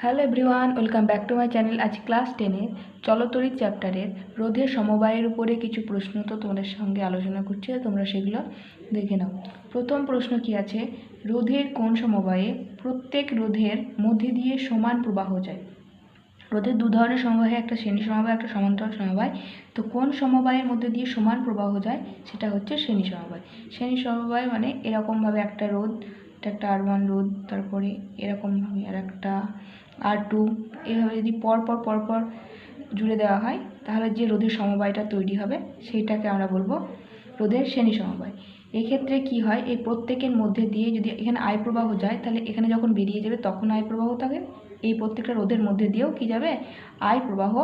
Hello everyone, welcome back to my channel. আজ class 10-এর চলতরিৎ চ্যাপ্টারের রোধের সমবায়ের উপরে কিছু প্রশ্ন তো তোমাদের সঙ্গে আলোচনা করছি, তোমরা সেগুলো দেখে নাও। প্রথম প্রশ্ন কি আছে, রোধের কোন সমবায়ে প্রত্যেক রোধের মধ্যে দিয়ে সমান প্রবাহ যায়? রোধের দু ধরনের সমবায়, একটা শ্রেণী সমবায়, একটা সমান্তরাল সমবায়। তো কোন সমবায়ের মধ্যে দিয়ে সমান প্রবাহ যায় সেটা হচ্ছে শ্রেণী সমবায়। শ্রেণী সমবায় মানে এরকমভাবে একটা রোধ, এটা একটা R1 রোধ, তারপরে এরকমভাবে আর একটা R2, এইভাবে যদি পরপর জুড়ে দেওয়া হয় তাহলে যে রোধের সমবায়টা তৈরি হবে সেইটাকে আমরা বলবো রোধের শ্রেণী সমবায়। এক্ষেত্রে কি হয়, এই প্রত্যেকের মধ্যে দিয়ে যদি এখানে আয় প্রবাহ যায় তাহলে এখানে যখন বেরিয়ে যাবে তখন আয় প্রবাহ থাকে, এই প্রত্যেকটা রোধের মধ্যে দিয়েও কি যাবে, আয় প্রবাহ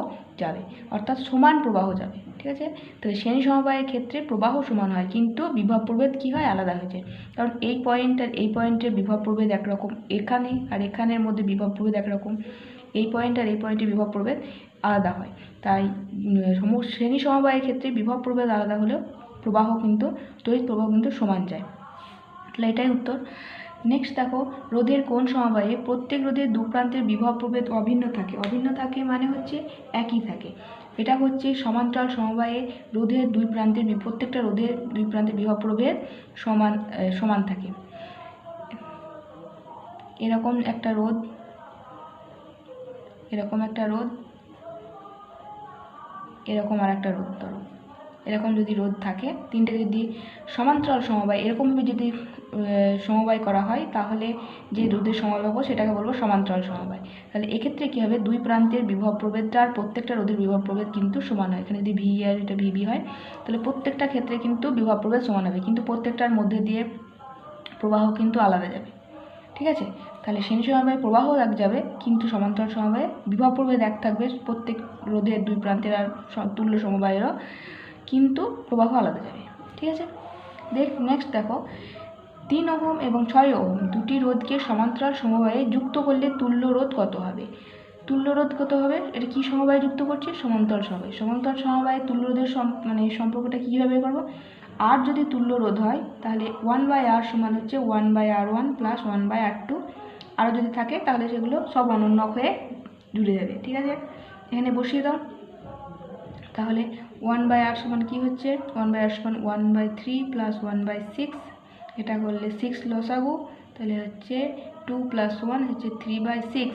যাবে, অর্থাৎ সমান প্রবাহ যাবে। ঠিক আছে, তাহলে শ্রেণী সমবায়ের ক্ষেত্রে প্রবাহ সমান হয় কিন্তু বিভব প্রভেদ কী হয়, আলাদা হয়ে যায়। কারণ এই পয়েন্ট আর এই পয়েন্টের বিভব প্রভেদ একরকম, এখানে আর এখানের মধ্যে বিভব প্রভেদ একরকম, এই পয়েন্ট আর এই পয়েন্টের বিভব প্রভেদ আলাদা হয়। তাই শ্রেণী সমবায়ের ক্ষেত্রে বিভব প্রভেদ আলাদা হলেও প্রবাহ কিন্তু, তড়িৎ প্রবাহ কিন্তু সমান যায়। তাহলে এটাই উত্তর। নেক্সট দেখো, রোধের কোন সমবায়ে প্রত্যেক রোধের দু প্রান্তের বিভব প্রভেদ অভিন্ন থাকে? অভিন্ন থাকে মানে হচ্ছে একই থাকে। এটা হচ্ছে সমান্তরাল সমবায়ে রোধের দুই প্রান্তের, প্রত্যেকটা রোধের দুই প্রান্তের বিভব প্রভেদ সমান থাকে। এরকম একটা রোধ, এরকম একটা রোধ, এরকম আর একটা রোধ, ধরো এরকম যদি রোধ থাকে, তিনটে যদি সমান্তরাল সমবায় এরকমভাবে যদি সমবায় করা হয় তাহলে যে রোধের সমবায় পাবো সেটাকে বলবো সমান্তরাল সমবায়। তাহলে এক্ষেত্রে কী হবে, দুই প্রান্তের বিভব প্রভেদটা আর প্রত্যেকটা রোধের বিভব প্রভেদ কিন্তু সমান হয়। এখানে যদি ভি আর এটা ভিবি হয় তাহলে প্রত্যেকটা ক্ষেত্রে কিন্তু বিভব প্রভেদ সমান হবে, কিন্তু প্রত্যেকটার মধ্যে দিয়ে প্রবাহ কিন্তু আলাদা যাবে। ঠিক আছে, তাহলে শ্রেণী সমবায়ে প্রবাহ এক যাবে কিন্তু সমান্তরাল সমবায়ে বিভব প্রভেদ এক থাকবে, প্রত্যেক রোধের দুই প্রান্তের আর তুল্য সমবায়েরও কিন্তু প্রবাহ আলাদা যাবে। ঠিক আছে, নেক্সট দেখো, 3 ওহম এবং 6 ওহম দুটি রোধকে সমান্তরাল সমবায়ে যুক্ত করলে তুল্য রোধ কত হবে? তুল্য রোধ কত হবে, এটা কি সমবায়ে যুক্ত করছে? সমান্তরাল সমবায়। সমান্তরাল সমবায়ে তুল্য রোধের সম্পর্কটা কীভাবে করবো, আর যদি তুল্য রোধ হয় তাহলে 1/R সমান হচ্ছে 1/R1 প্লাস 1/R2, আরও যদি থাকে তাহলে সেগুলো সব অনন্যক হয়ে জুড়ে যাবে। ঠিক আছে, এখানে বসিয়ে দাও। তাহলে 1/R সমান কী হচ্ছে, 1/R সমান 1/3 প্লাস 1/6, এটা করলে 6 লসাগু, তাহলে হচ্ছে 2 প্লাস 1 হচ্ছে 3/6,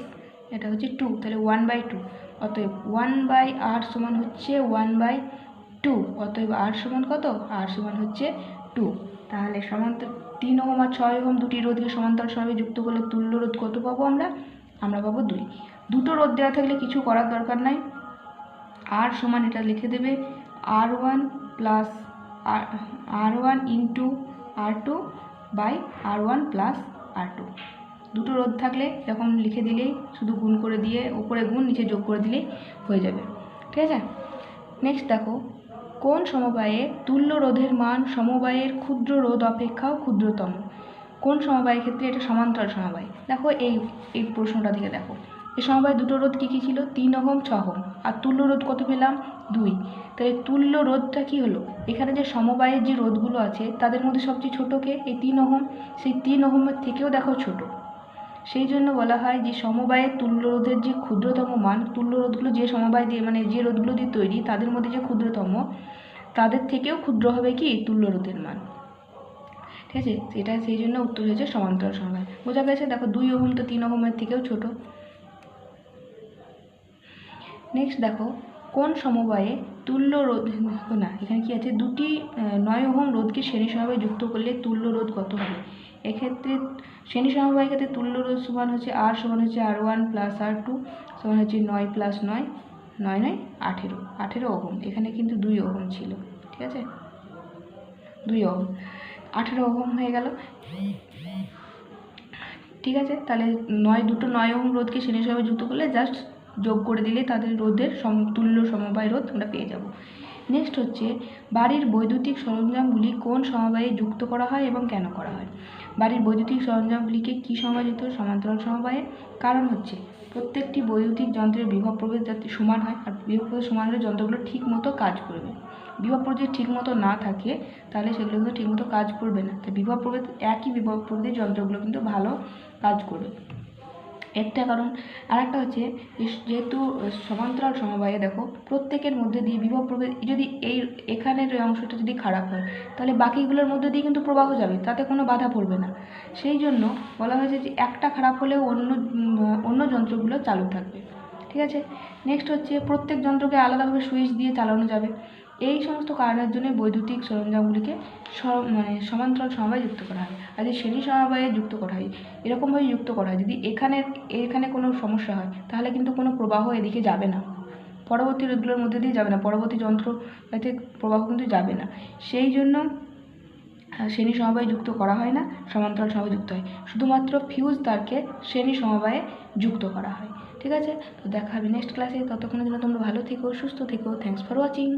এটা হচ্ছে 2, তাহলে 1/2। অতএব 1/R সমান হচ্ছে 1/2, অতএব R সমান কত, R সমান হচ্ছে 2। তাহলে 3 ওহম আর 6 ওহম দুটি রোধকে সমান্তরাল সমবায়ে যুক্ত করলে তুল্য রোধ কত পাবো আমরা পাবো 2। দুটো রোধ দেওয়া থাকলে কিছু করার দরকার নাই, আর সমান এটা লিখে দেবে R1 plus R1 into R2 by R1 plus R2। দুটো রোধ থাকলে যখন লিখে দিলেই শুধু গুণ করে দিয়ে উপরে গুণ নিচে যোগ করে দিলেই হয়ে যাবে। ঠিক আছে, নেক্সট দেখো, কোন সমবায়ে তুল্য রোধের মান সমবায়ের ক্ষুদ্র রোধ অপেক্ষাও ক্ষুদ্রতম? কোন সমবায়ের ক্ষেত্রে এটা সমান্তরাল সমবায়? দেখো এই প্রশ্নটা থেকে দেখো, এই সমবায়ে দুটো রোধ কী কী ছিল, 3 ওহম 6 ওহম, আর তুল্য রোধ কত পেলাম, 2। তাহলে তুল্য রোধটা কী হলো, এখানে যে সমবায়ের যে রোধগুলো আছে তাদের মধ্যে সবচেয়ে ছোটোকে এই 3 ওহম, সেই 3 ওহমের থেকেও দেখো ছোট। সেই জন্য বলা হয় যে সমবায়ের তুল্য রোধের যে ক্ষুদ্রতম মান, তুল্য রোধগুলো যে সমবায় দিয়ে মানে যে রোধগুলো দিয়ে তৈরি তাদের মধ্যে যে ক্ষুদ্রতম, তাদের থেকেও ক্ষুদ্র হবে কি তুল্য রোধের মান। ঠিক আছে, সেটা সেই জন্য উত্তর হয়েছে সমান্তরাল সমবায়। বোঝা গেছে, দেখো 2 ওহম তো 3 ওহমের থেকেও ছোট। নেক্সট দেখো, কোন সমবায়ে তুল্য রোধ না, এখানে কি আছে, দুটি 9 ওহম রোধকে শ্রেণী সমবায়ে যুক্ত করলে তুল্য রোধ কত হবে? এক্ষেত্রে শ্রেণী সমবায়ের ক্ষেত্রে তুল্য রোধ সমান হচ্ছে R সমান হচ্ছে R1 প্লাস R2 সমান হচ্ছে 9 প্লাস 9, 9 9 18 ওহম। এখানে কিন্তু 2 ওহম ছিল। ঠিক আছে, 2 ওহম, 18 ওহম হয়ে গেল। ঠিক আছে, তাহলে দুটো 9 ওহম রোধকে শ্রেণী সমবায়ে যুক্ত করলে জাস্ট যোগ করে দিলে তাদের রোধের সমতুল্য সমবায় রোধ আমরা পেয়ে যাব। নেক্সট হচ্ছে, বাড়ির বৈদ্যুতিক সরঞ্জামগুলি কোন সমবায়ে যুক্ত করা হয় এবং কেন করা হয়? বাড়ির বৈদ্যুতিক সরঞ্জামগুলিকে কী সমবায়ে যুক্ত, সমান্তরাল সমবায়ে। কারণ হচ্ছে প্রত্যেকটি বৈদ্যুতিক যন্ত্রের বিভব প্রভেদ যাতে সমান হয়, আর বিভব প্রভেদ সমান হলে যন্ত্রগুলো ঠিক মতো কাজ করবে। বিভব প্রভেদ যদি ঠিক মতো না থাকে তাহলে সেগুলো কিন্তু ঠিক মতো কাজ করবে না। তাই বিভব প্রভেদ, একই বিভব প্রভেদের যন্ত্রগুলো কিন্তু ভালো কাজ করবে। একটা কারণ। আর একটা হচ্ছে যেহেতু সমান্তরাল সমবায়ে দেখো প্রত্যেকের মধ্যে দিয়ে বিভব প্রভেদ, যদি এখানের এই অংশটা যদি খারাপ হয় তাহলে বাকিগুলোর মধ্যে দিয়ে কিন্তু প্রবাহ যাবে, তাতে কোনো বাধা পড়বে না। সেই জন্য বলা হয়েছে যে একটা খারাপ হলেও অন্য যন্ত্রগুলো চালু থাকবে। ঠিক আছে। নেক্সট হচ্ছে প্রত্যেক যন্ত্রকে আলাদাভাবে সুইচ দিয়ে চালানো যাবে। এই সমস্ত কারণের জন্য বৈদ্যুতিক সরঞ্জামগুলিকে সমান্তরাল সমবায়ে যুক্ত করা হয়। আর যদি শ্রেণী সমবায়ে যুক্ত করা হয়, এরকমভাবে যুক্ত করা হয়, যদি এখানে কোনো সমস্যা হয় তাহলে কিন্তু কোনো প্রবাহ এদিকে যাবে না, পরবর্তী রোধগুলোর মধ্যে দিয়ে যাবে না, পরবর্তী যন্ত্রতে প্রবাহ কিন্তু যাবে না। সেই জন্য শ্রেণী সমবায়ে যুক্ত করা হয় না, সমান্তরাল সমবায়ে যুক্ত হয়। শুধুমাত্র ফিউজ তারকে শ্রেণী সমবায়ে যুক্ত করা হয়। ঠিক আছে, তো দেখা হবে নেক্সট ক্লাসে। ততক্ষণের জন্য তোমরা ভালো থেকো, সুস্থ থেকো। Thanks for watching.